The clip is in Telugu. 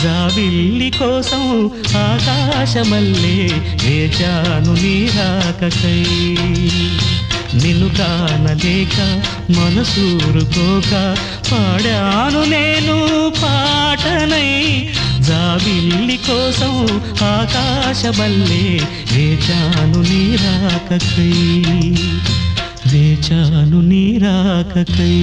జాబిల్లి కోసం ఆకాశమల్లే వేచాను నీ రాకకై నిన్ను కానలేక మనసూరుకోక పాడాను నేను పాటనై జాబిల్లి కోసం ఆకాశమల్లే వేచాను నీ రాకకై వేచాను నీ రాకకై